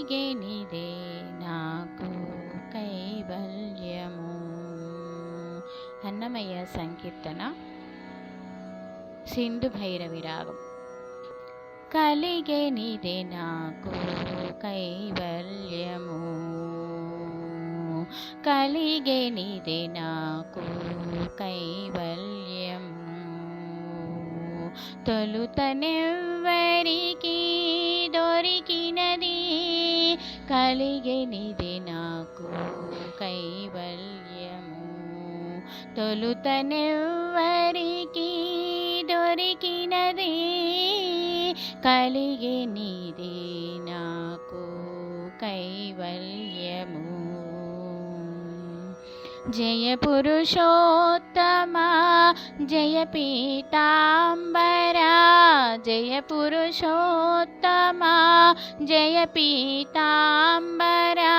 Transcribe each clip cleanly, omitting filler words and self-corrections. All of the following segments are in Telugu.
కలిగెనిదే నాకు కైవల్యము. అన్నమయ్య సంకీర్తన సింధు భైరవి రాగం. కలిగెనిదే నాకు కైవల్యము, కలిగెనిదే నాకు కైవల్యము. తొలుతనెవ్వరికి దొరికినది, కలిగెనిదే నాకు కైవల్యము. తొలుతనెవ్వరికి దొరికినది, కలిగెనిదే నాకు కైవల్యము. జయ పురుషోత్తమా జయ పీతాంబరా, జయ పురుషోత్తమా జయ పీతాంబరా,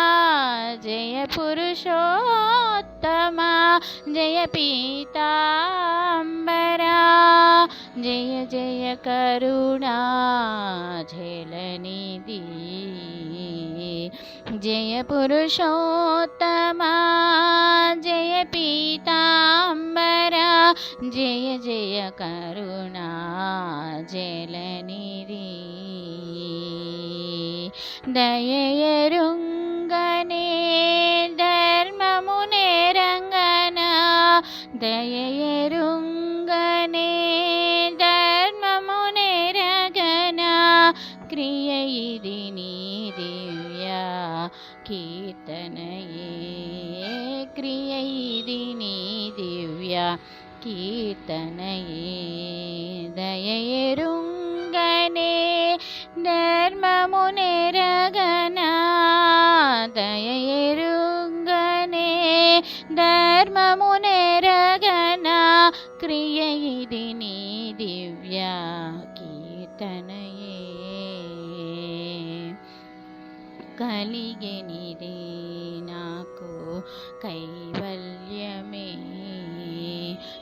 జయ పురుషోత్తమా జయ పీతాంబరా, జయ జయ కరుణా జలనిధి, జయ పురుషోత్తమా జయ పీతాంబరా, జయ జయ కరుణా జలనిధి. దయయరుంగనే ధర్మమునే రంగన, దయయరుంగనే ధర్మమునే రగన, క్రియ ఇది నీ దివ్య కీర్తనయే, క్రియ ఇది నీ దివ్య కీర్తనయే. దయయరుంగనే ధర్మమునే రగన, దయయరుంగనే ధర్మమునే రగన, క్రియ ఇది నీ దివ్య కీర్తనయే. కలిగెనిదే నాకు కైవల్యమే,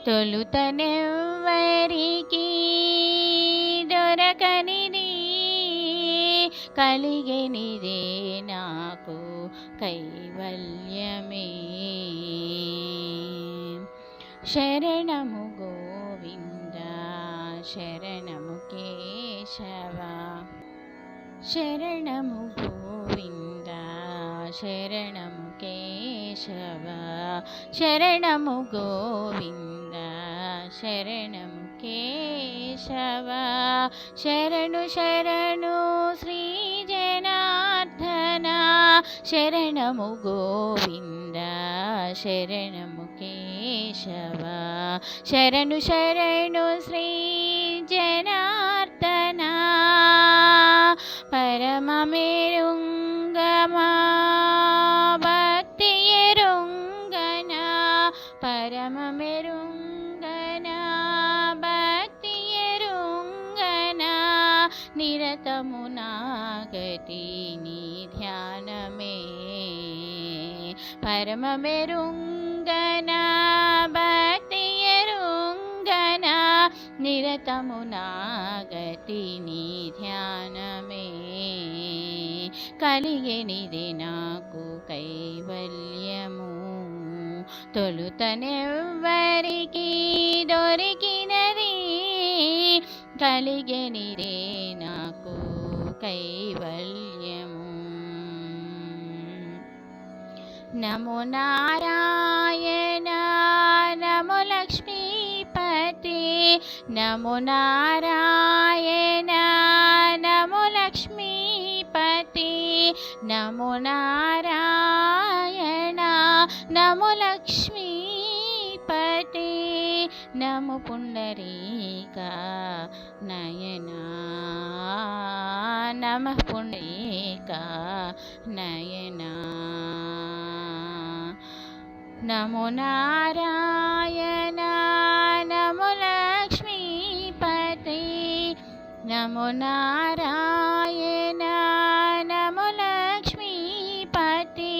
తొలుతనెవ్వరికి దొరకనిది, కలిగెనిదే నాకు కైవల్యమే. శరణము గోవింద శరణము కేశవ, శరణము గోవింద శరణము కేశవ, శరణము గోవింద శరణము కేశవ, శరణు శరణు శ్రీ జనార్దన, శరణము గోవింద శరణము కేశవ, శరణు శరణు శ్రీ జనార్దన, పరమమెరుంగమా భక్తి ఎరుంగన, పరమమెరుంగన భక్తి ఎరుంగన, నిరతము నాగతి నీ ధ్యానమే, పరమమెరుంగన భక్తి ఎరుంగన, నిరతము నాగతి నీ ధ్యానమే. కలిగెనిదే నాకు కైవల్యము, తొలుతనెవ్వరికి దొరికినది, కలిగెనిదే నాకు కైవల్యము. నమో నారాయణ నమో లక్ష్మీపతి, నమో నారాయణ నమో లక్ష్మీపతి, నమో నారాయణ నమో లక్ష్మీపతి, నమో పుండరీక నయనా, నమః పుండరీక నయనా. నమో నారాయణ నమో లక్ష్మీపతి, నమో నారాయణ నమో లక్ష్మీపతి,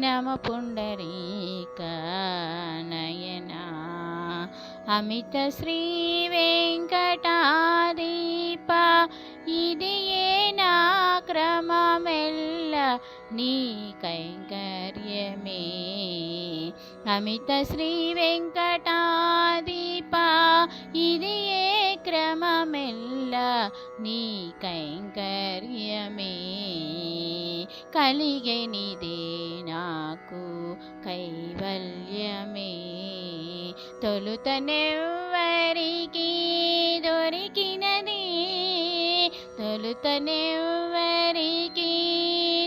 నమో పుండరీక నయనా. అమిత శ్రీ వెంకటాదీప, ఇది ఏ నా క్రమమెల్ల నీ కైంకర్యమే అమిత శ్రీ వెంకటాదీపా ఇది ఏ క్రమమెల్ల నీ కైంకర్యమే కలిగెనిదే నాకు కైవల్యమే తొలుతనెవ్వరికి దొరికినది తొలుతనెవ్వరికి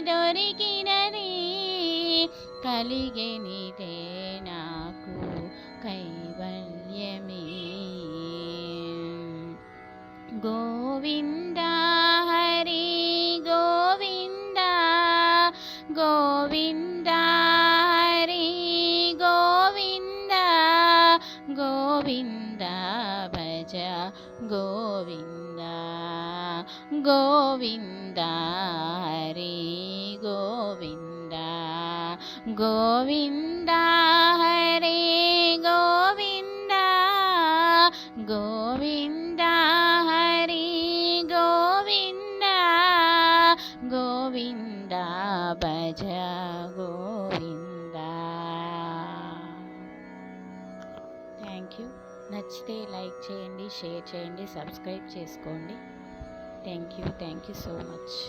దొరికినది కలిగెనిదే నాకు కైవల్యమే గోవింద హరి గోవింద గోవింద హరి గోవింద గోవింద భజ గోవింద గోవింద హరి గోవింద గోవింద హరి గోవింద గోవింద హరి గోవింద గోవింద భజ గోవింద. Thank you. నచ్చితే లైక్ చేయండి, షేర్ చేయండి, సబ్స్క్రైబ్ చేసుకోండి. Thank you so much.